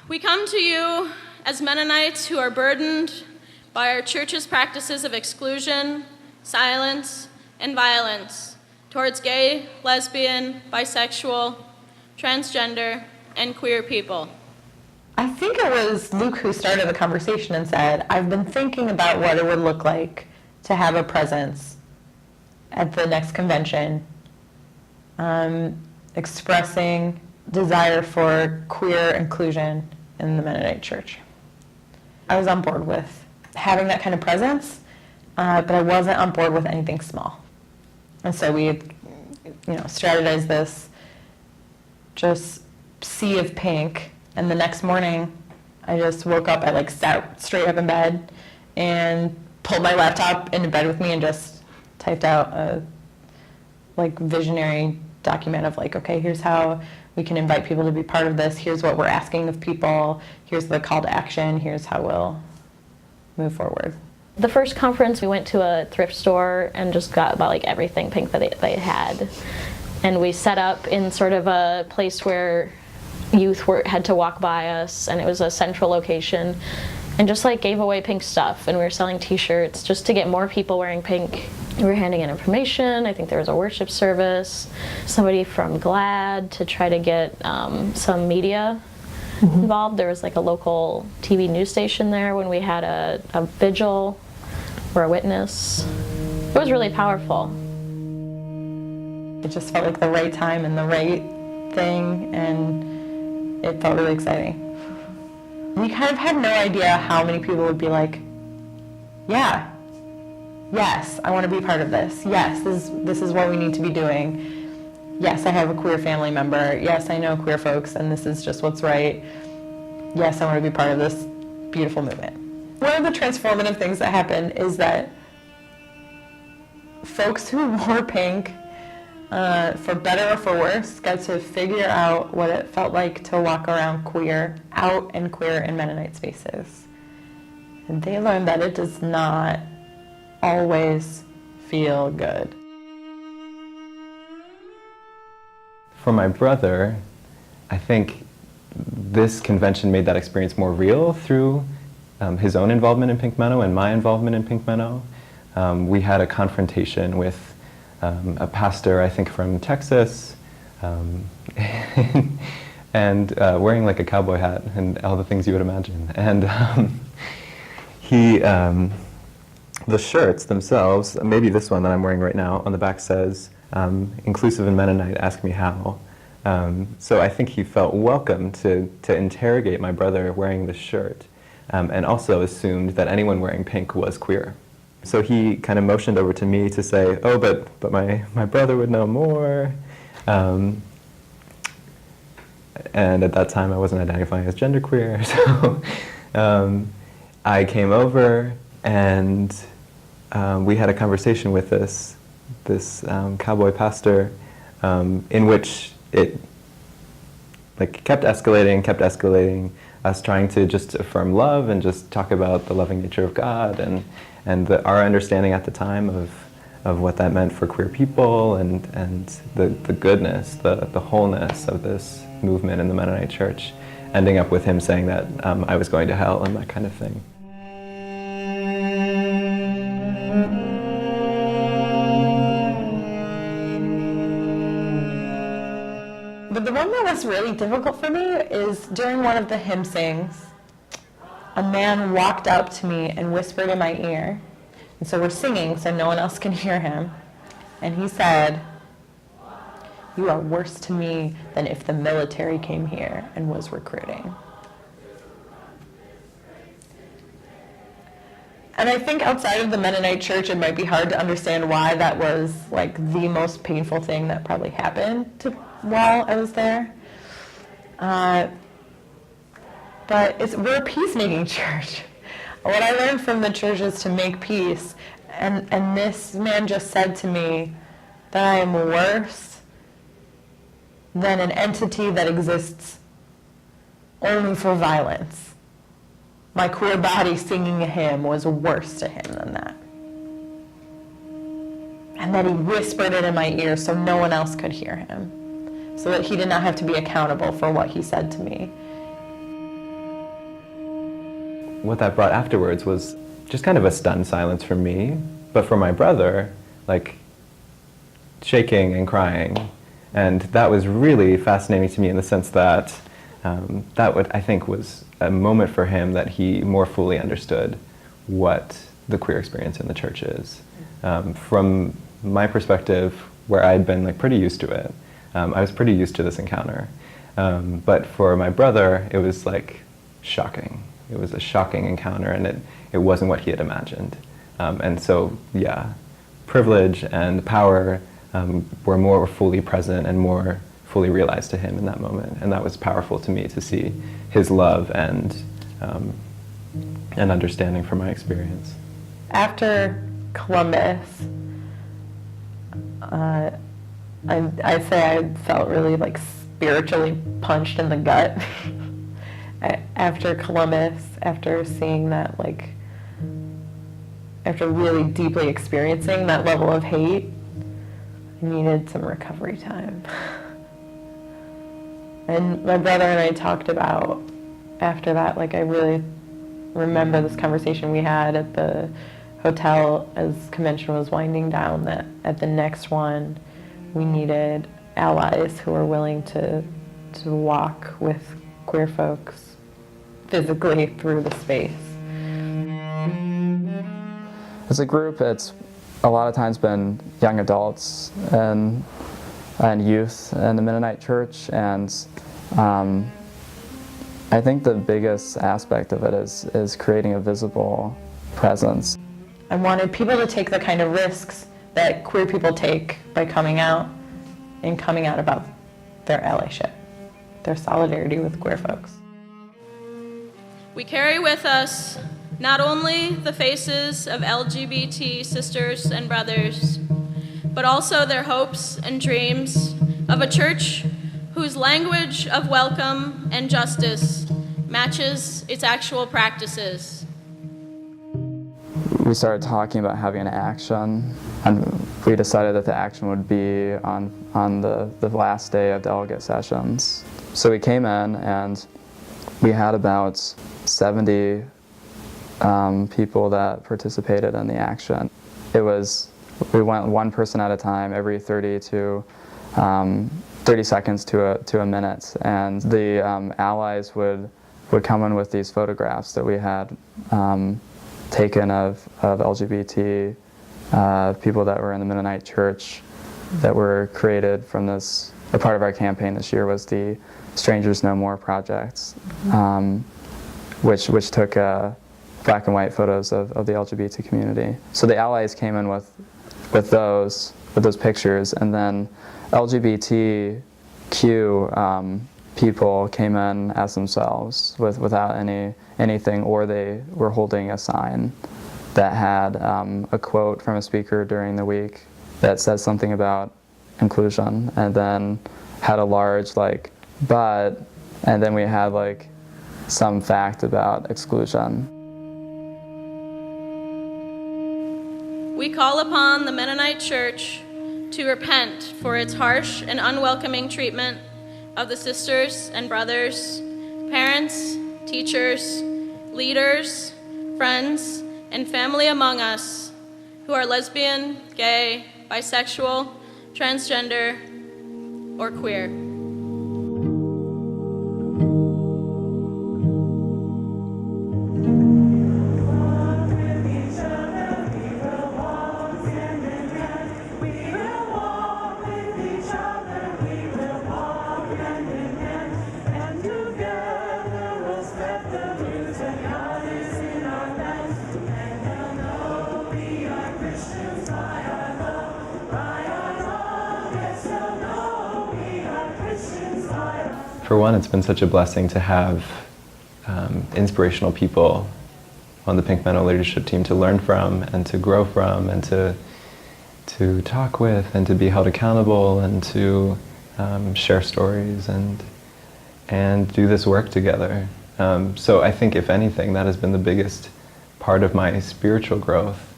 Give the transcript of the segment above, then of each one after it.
We come to you as Mennonites who are burdened by our church's practices of exclusion, silence, and violence towards gay, lesbian, bisexual, transgender, and queer people. I think it was Luke who started the conversation and said, I've been thinking about what it would look like to have a presence at the next convention, expressing desire for queer inclusion in the Mennonite Church. I was on board with having that kind of presence, but I wasn't on board with anything small. And so we, strategized this just sea of pink. And the next morning, I just woke up, I sat straight up in bed and pulled my laptop into bed with me and just typed out a visionary document of okay, here's how we can invite people to be part of this. Here's what we're asking of people. Here's the call to action. Here's how we'll move forward. The first conference, we went to a thrift store and just got about everything pink that they had. And we set up in sort of a place where youth had to walk by us, and it was a central location, and just gave away pink stuff. And we were selling t-shirts just to get more people wearing pink. We were handing in information. I think there was a worship service, somebody from GLAAD to try to get some media involved. There was a local TV news station there when we had a vigil or a witness. It was really powerful. It just felt like the right time and the right thing, and it felt really exciting. We kind of had no idea how many people would be yeah, yes, I want to be part of this. Yes, this is what we need to be doing. Yes, I have a queer family member. Yes, I know queer folks, and this is just what's right. Yes, I want to be part of this beautiful movement. One of the transformative things that happened is that folks who wore pink, for better or for worse, got to figure out what it felt like to walk around out and queer in Mennonite spaces. And they learned that it does not always feel good. For my brother, I think this convention made that experience more real through his own involvement in Pink Menno and my involvement in Pink Menno. We had a confrontation with a pastor, I think from Texas, and wearing a cowboy hat and all the things you would imagine. And the shirts themselves, maybe this one that I'm wearing right now, on the back says, inclusive and Mennonite, ask me how. So I think he felt welcome to interrogate my brother wearing this shirt, and also assumed that anyone wearing pink was queer. So he kind of motioned over to me to say, oh, but my brother would know more. And at that time I wasn't identifying as genderqueer, so I came over and we had a conversation with this cowboy pastor, in which it kept escalating, us trying to just affirm love and just talk about the loving nature of God and our understanding at the time of what that meant for queer people and the goodness, the wholeness of this movement in the Mennonite Church, ending up with him saying that I was going to hell and that kind of thing. But the one that was really difficult for me is during one of the hymn sings, a man walked up to me and whispered in my ear. And so we're singing so no one else can hear him. And he said, "You are worse to me than if the military came here and was recruiting." And I think outside of the Mennonite Church, it might be hard to understand why that was the most painful thing that probably happened while I was there. But we're a peacemaking church. What I learned from the church is to make peace. And this man just said to me that I am worse than an entity that exists only for violence. My queer body singing a hymn was worse to him than that. And then he whispered it in my ear so no one else could hear him, so that he did not have to be accountable for what he said to me. what that brought afterwards was just kind of a stunned silence for me, but for my brother, like shaking and crying. And that was really fascinating to me in the sense that I think was a moment for him that he more fully understood what the queer experience in the church is. From my perspective, where I'd been like pretty used to it, I was pretty used to this encounter. But for my brother, it was like shocking. It was a shocking encounter, and it wasn't what he had imagined. And so, yeah, privilege and power were more fully present and more fully realized to him in that moment. And that was powerful to me to see his love and understanding from my experience. After Columbus, I say I felt really like spiritually punched in the gut. After Columbus, after seeing that, like, after really deeply experiencing that level of hate, I needed some recovery time. And my brother and I talked about, after that, like, I really remember this conversation we had at the hotel as convention was winding down, that at the next one, we needed allies who were willing to walk with queer folks physically through the space. As a group, it's a lot of times been young adults and youth in the Mennonite Church, and I think the biggest aspect of it is creating a visible presence. I wanted people to take the kind of risks that queer people take by coming out and coming out about their allyship, their solidarity with queer folks. We carry with us not only the faces of LGBT sisters and brothers, but also their hopes and dreams of a church whose language of welcome and justice matches its actual practices. We started talking about having an action, and we decided that the action would be on the last day of delegate sessions. So we came in and we had about 70 people that participated in the action. We went one person at a time, every 30 seconds to a minute, and the allies would come in with these photographs that we had taken of LGBT people that were in the Mennonite Church that were created from this. A part of our campaign this year was the Strangers No More project, which took black and white photos of the LGBT community. So the allies came in with those pictures, and then LGBTQ people came in as themselves without anything, or they were holding a sign that had a quote from a speaker during the week that said something about inclusion, and then had a large but, and then we had some fact about exclusion. We call upon the Mennonite Church to repent for its harsh and unwelcoming treatment of the sisters and brothers, parents, teachers, leaders, friends, and family among us who are lesbian, gay, bisexual, transgender, or queer. For one, it's been such a blessing to have inspirational people on the Pink Menno leadership team to learn from and to grow from and to talk with and to be held accountable and to share stories and do this work together. So I think, if anything, that has been the biggest part of my spiritual growth,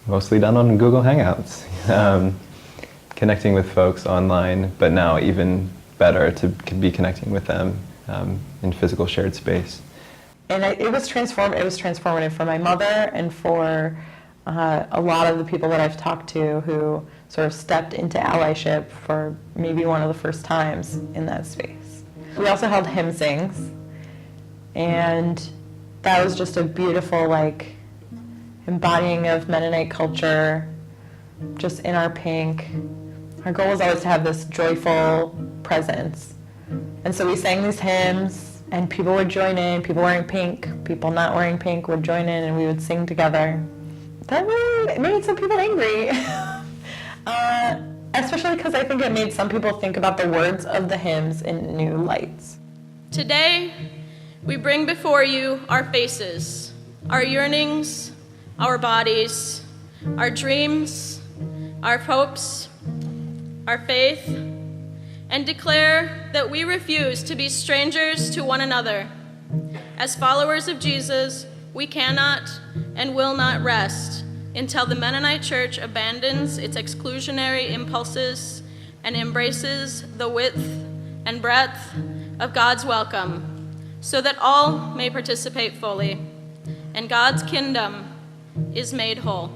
mostly done on Google Hangouts, connecting with folks online, but now even better to be connecting with them in physical shared space. And it was transformative. It was transformative for my mother and for a lot of the people that I've talked to who sort of stepped into allyship for maybe one of the first times in that space. We also held hymn sings, and that was just a beautiful, like, embodying of Mennonite culture, just in our pink. Our goal was always to have this joyful presence. And so we sang these hymns, and people would join in, people wearing pink, people not wearing pink would join in, and we would sing together. That really made some people angry. Especially because I think it made some people think about the words of the hymns in new lights. Today, we bring before you our faces, our yearnings, our bodies, our dreams, our hopes, our faith, and declare that we refuse to be strangers to one another. As followers of Jesus, we cannot and will not rest until the Mennonite Church abandons its exclusionary impulses and embraces the width and breadth of God's welcome, so that all may participate fully, and God's kingdom is made whole.